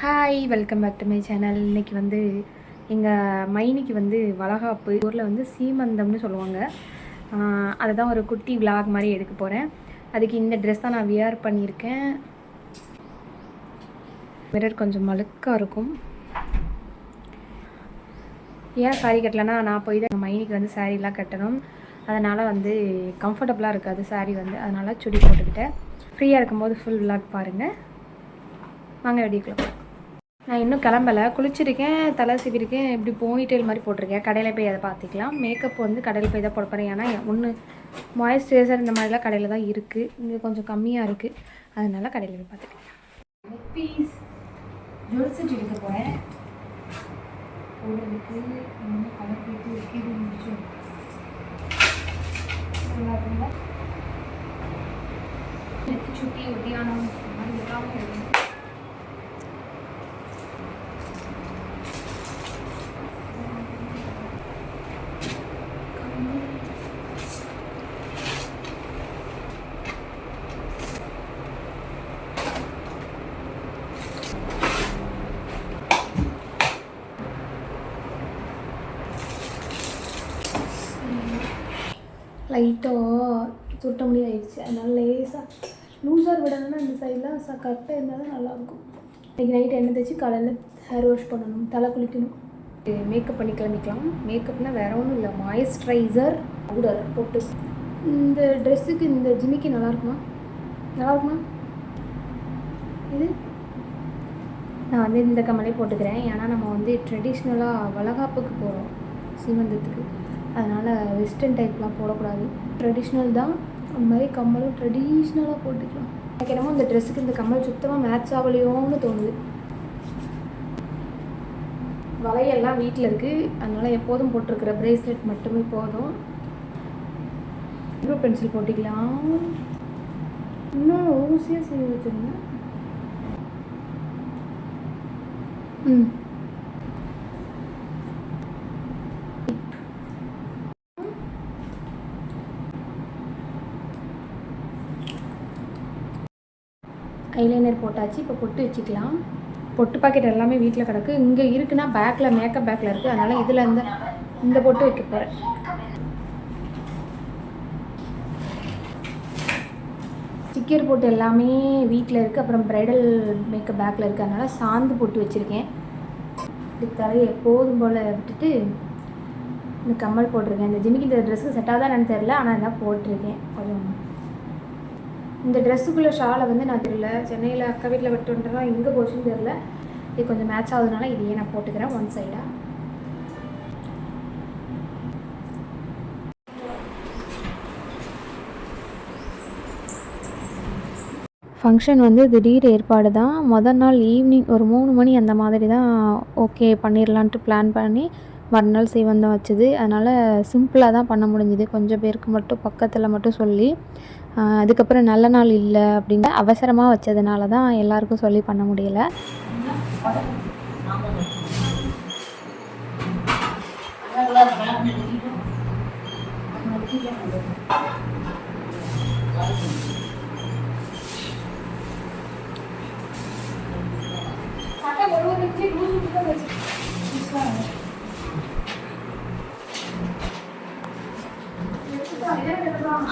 Hi welcome back to my channel. இன்றைக்கி வந்து எங்கள் மைனிக்கு வந்து வளகாப்பு ஊரில் வந்து சீமந்தம்னு சொல்லுவாங்க. அதை தான் ஒரு குட்டி விளாக் மாதிரி எடுக்க போகிறேன். அதுக்கு இந்த ட்ரெஸ் தான் நான் வியர் பண்ணியிருக்கேன். மிரர் கொஞ்சம் மழுக்காக இருக்கும். ஏன் சாரீ கட்டலைன்னா நான் போய் தான் எங்கள் மைனிக்கு வந்து சாரீலாம் கட்டணும். அதனால் வந்து கம்ஃபர்டபுளாக இருக்காது சாரீ வந்து. அதனால் சுடி போட்டுக்கிட்டேன். ஃப்ரீயாக இருக்கும்போது ஃபுல் விளாக் பாருங்கள். வாங்க வெடிக்கலாம். நான் இன்னும் கிளம்பலை, குளிச்சிருக்கேன், தலை சீவிருக்கேன், இப்படி போனிடெயில் மாதிரி போட்டிருக்கேன். கடையில் போய் அதை பார்த்துக்கலாம். மேக்கப் வந்து கடையில் போய் தான் போட போகிறேன். ஏன்னா ஒன்று மாய்ஸ்சரைசர் இந்த மாதிரிலாம் கடையில் தான் இருக்குது. இங்கே கொஞ்சம் கம்மியாக இருக்குது, அதனால கடையில் போய் பார்த்துக்கலாம். பீஸ் ஜொல்செட் எடுக்க போகிறேன். போடுறதுக்கு கலர் போயிட்டு கீழே முடிச்சு சுட்டி ஒட்டியானம் இந்த மாதிரி எல்லாமே எடுக்கணும். லைட்டாக சுட்ட முடிய ஆயிடுச்சு. அதனால லேசாக லூஸாக விடணும்னா இந்த சைடெலாம் கரெக்டாக இருந்தால் தான் நல்லாயிருக்கும். இன்றைக்கி நைட் எண்ணெய் தேய்ச்சி காலையில் ஹேர் வாஷ் பண்ணணும், தலை குளிக்கணும், மேக்கப் பண்ணி கிளம்பிக்கலாம். மேக்கப்னால் வேறு ஒன்றும் இல்லை, மாய்ஸ்சரைசர் பவுடர் போட்டு. இந்த ட்ரெஸ்ஸுக்கு இந்த ஜிமிக்கு நல்லாயிருக்குமா? இது நான் வந்து இந்த கம்மலே போட்டுக்கிறேன். ஏன்னா நம்ம வந்து ட்ரெடிஷ்னலாக வளகாப்புக்கு போகிறோம், சீமந்தத்துக்கு. அதனால் வெஸ்டர்ன் டைப்லாம் போடக்கூடாது, ட்ரெடிஷ்னல் தான். அந்த மாதிரி கம்மலும் ட்ரெடிஷ்னலாக போட்டுக்கலாம். எனக்கு என்னமோ இந்த ட்ரெஸ்ஸுக்கு இந்த கம்மல் சுத்தமாக மேட்ச் ஆகலையோன்னு தோணுது. வளையெல்லாம் வீட்டில் இருக்குது, அதனால் எப்போதும் போட்டிருக்கிற ப்ரேஸ்லெட் மட்டுமே போதும். ப்ளூ பென்சில் போட்டிக்கலாம். இன்னும் ஊசியாக செய்ய வச்சுருந்தேன். ஐலைனர் போட்டாச்சு. இப்போ பொட்டு வச்சுக்கலாம். பொட்டு பாக்கெட் எல்லாமே வீட்டில் கிடக்கு. இங்கே இருக்குன்னா பேக்கில், மேக்கப் பேக்கில் இருக்குது. அதனால் இதில் இந்த பொட்டு வைக்க போகிறேன். ஸ்டிக்கர் போட்டு எல்லாமே வீட்டில் இருக்குது. அப்புறம் ப்ரைடல் மேக்கப் பேக்கில் இருக்குது. அதனால் சாந்து போட்டு வச்சுருக்கேன். இது தலையை எப்போதும் போல் விட்டுட்டு இந்த கம்மல் போட்டிருக்கேன். இந்த ஜிமிக்கு இந்த ட்ரெஸ்ஸுக்கு செட்டாக தான் என்னன்னு தெரில, ஆனால் இதான் போட்டிருக்கேன். கொஞ்சம் இந்த ட்ரெஸ்ஸுக்குள்ளே ஷாலை வந்து நான் தெரியல, சென்னையில் அக்கா வீட்டில் விட்டு வந்துட்டா எங்கே போச்சுன்னு தெரில. இது கொஞ்சம் மேட்ச் ஆகுதுனால இதையே நான் போட்டுக்கிறேன் ஒன் சைடாக. ஃபங்க்ஷன் வந்து திடீர் ஏற்பாடு தான். மொதல் நாள் ஈவினிங் ஒரு 3 மணி அந்த மாதிரி தான் ஓகே பண்ணிடலான்ட்டு பிளான் பண்ணி மறுநாள் சீமந்தம் வச்சுது. அதனால் சிம்பிளாக தான் பண்ண முடிஞ்சுது. கொஞ்சம் பேருக்கு மட்டும் பக்கத்தில் மட்டும் சொல்லி, அதுக்கப்புறம் நல்ல நாள் இல்லை அப்படிங்க அவசரமாக வச்சதுனால தான் எல்லாருக்கும் சொல்லி பண்ண முடியலை.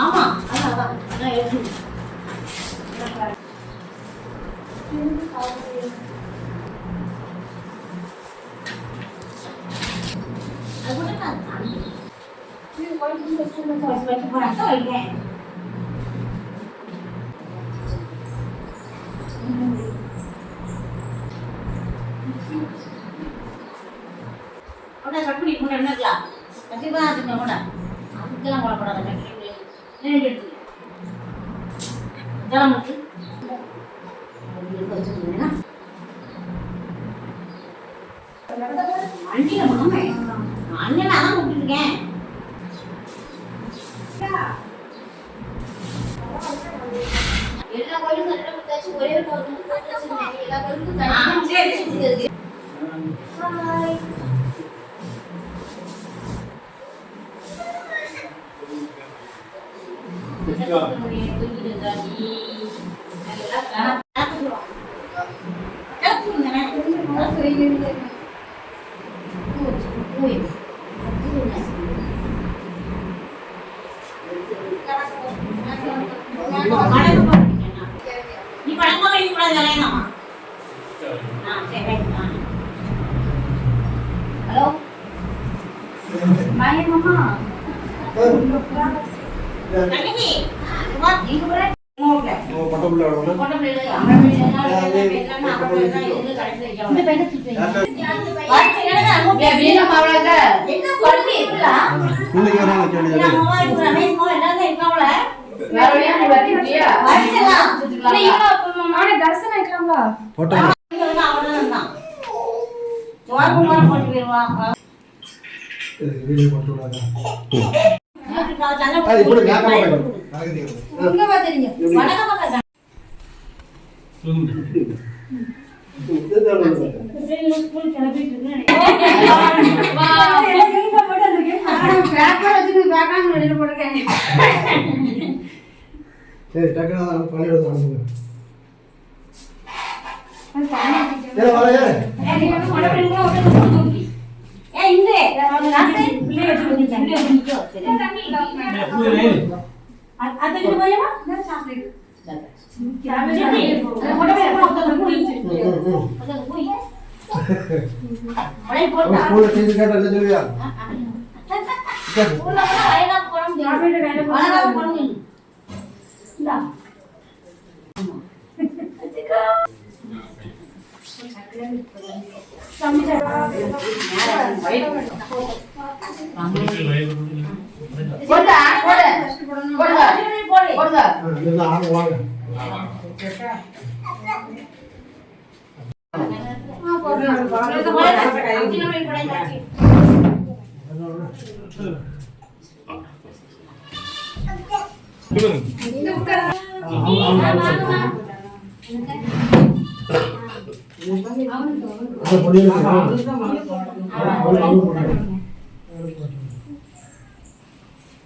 ஆமா அதான் எடுத்து கட்டி என்னக்கலாம் கண்டிப்பாக அதுங்க கூட அதுக்கெல்லாம் கொள்ளப்படாத ஜலமுத்து அண்ணன் அதான் விட்டுருக்கேன். எல்லா கோயிலும் ஒரே எல்லா கோயிலுக்கும் ஹலோ பாய் மாமா கண்ணகி வா நீங்க போற போட்டோல இந்த பையனை தூக்கி வாட்சி என்னடா வீணா மாவளங்க என்ன பண்ணி இருக்கா இன்னைக்கு வராங்க சொல்லுங்க மொபைல் ரமேஷ் மோ எல்லாரும் இருக்காங்கள யாரோயா நீ வரீங்களா வாட்சிலாம் இல்ல இவங்க மாமா தர்சன இருக்கலாம்ல போட்டோ அவளதான் தான் ஜோர்குமார் போட்டு வருவா வீடியோ போட்டு விடாத அது இப்படி கேட்க மாட்டேன் உங்க பாத்தீங்க வணக்கம் பாக்க சரி டக்குனு பண்ணிடுறது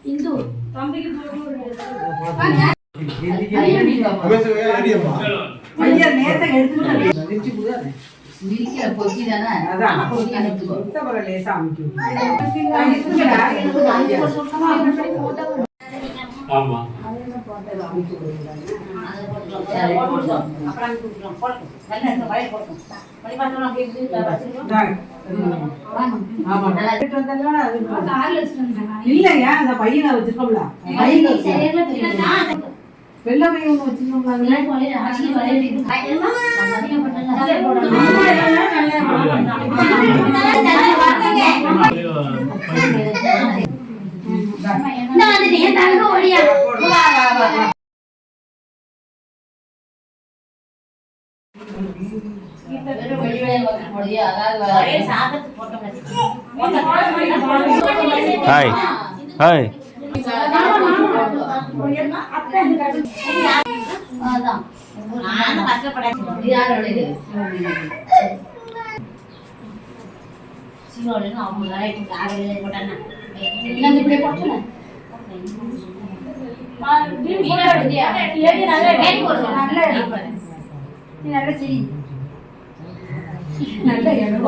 இந்து தம்பிக்கு பையா நேசா எடுத்துட்டு மிரிக்க பொக்கி தானே அதான் பொக்கி எடுத்துக்கோ தவற லேசா அமிக்கு ஆமா அதெல்லாம் போட்டது அமிக்கு கொடுங்க அது போடுறோம் அப்புறம் கொடுறோம் போடுறோம் நல்ல இந்த வலை போடுறோம் வலை பார்த்தோம் அப்படியே வச்சிருக்கோம் ஆமா நல்லா எடுத்து வந்தா அது கார்ல வச்சிருந்தாங்க இல்லையா அந்த பையனை வச்சிருக்கோம்ல பையனை சரியா தெரியல வெள்ள பையன் ஒன்னு வச்சிருக்கோம்ல இல்ல போலே ஆசி வலை இது அம்மா நம்ம பண்ணல நல்ல போடுறோம் நான் அது ஏன் தங்க ஓடியா வா வா வா இது வெளியே வந்து போடியா அதாவது ஒரே சாதத்து போட்டோ ஹாய் ஹாய் அதான் நான் கஷ்டப்படாத யாரோட இது சீரோல அவங்க லைட் காலையில போட்டானே என்ன இப்படி போட்டனே நீ போடா இல்லையா ஏடி நல்ல வேடி போடு நல்ல எடுப்பாரு நீ நல்ல சரி நல்ல எடோ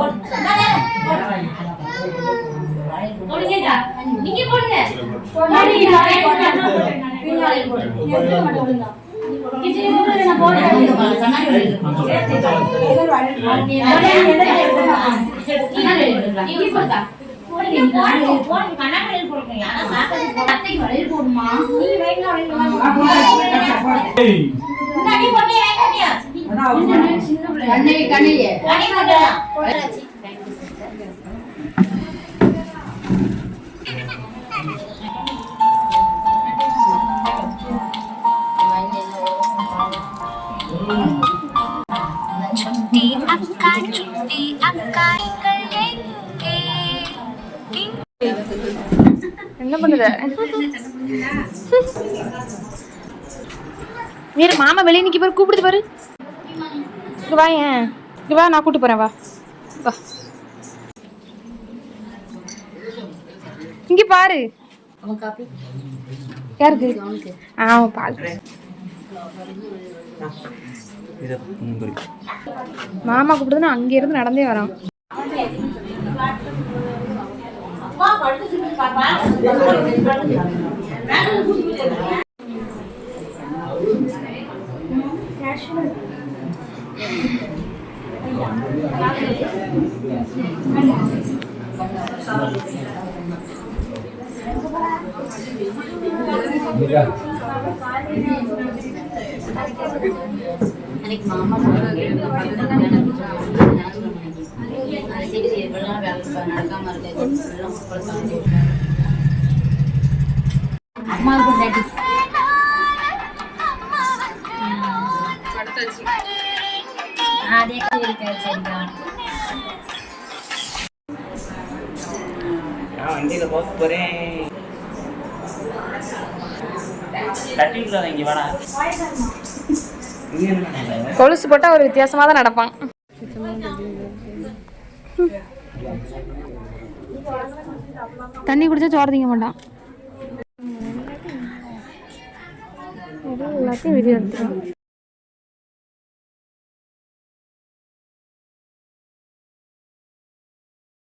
போடுங்க நீங்க போடுங்க போடுங்க பின்னாடி போடுங்க எடுத்து மட்டும் போடுங்க கிச்சி நான் போடுறேன் கண்ணாடி நீங்க போடுங்க போடுங்க கண்ணாடி போடுங்க யாரா சாப்பிட்டு போடுங்க வளையல் போடுமா நீ வைங்க வளையல் முன்னாடி போட்டே வைங்கடியா சின்ன பிள்ளை கண்ணையே போடுறாச்சி என்ன பண்ணுத வேற மாமா வெளியே நிக்க பாரு கூப்பிடுது பாரு இங்க வா ஏன் இங்க வா நான் கூட்டு போறேன் வா வா இங்க பாரு யாருக்கு பால் மாமா கூப்பிடுதுன்னா அங்கேருந்து நடந்தே வரான். அன்னைக்கு மாமா நடக்காம இருக்கு. அம்மாவுக்கு அதே வண்டியில் போக போகிறேன். இங்கே வாடா. கொலுசு போட்டால் ஒரு வித்தியாசமாக தான் நடப்பான். தண்ணி குடிச்சா சோறு திங்க மாட்டான். எல்லாத்தையும் வீடியோ எடுத்துருவான்.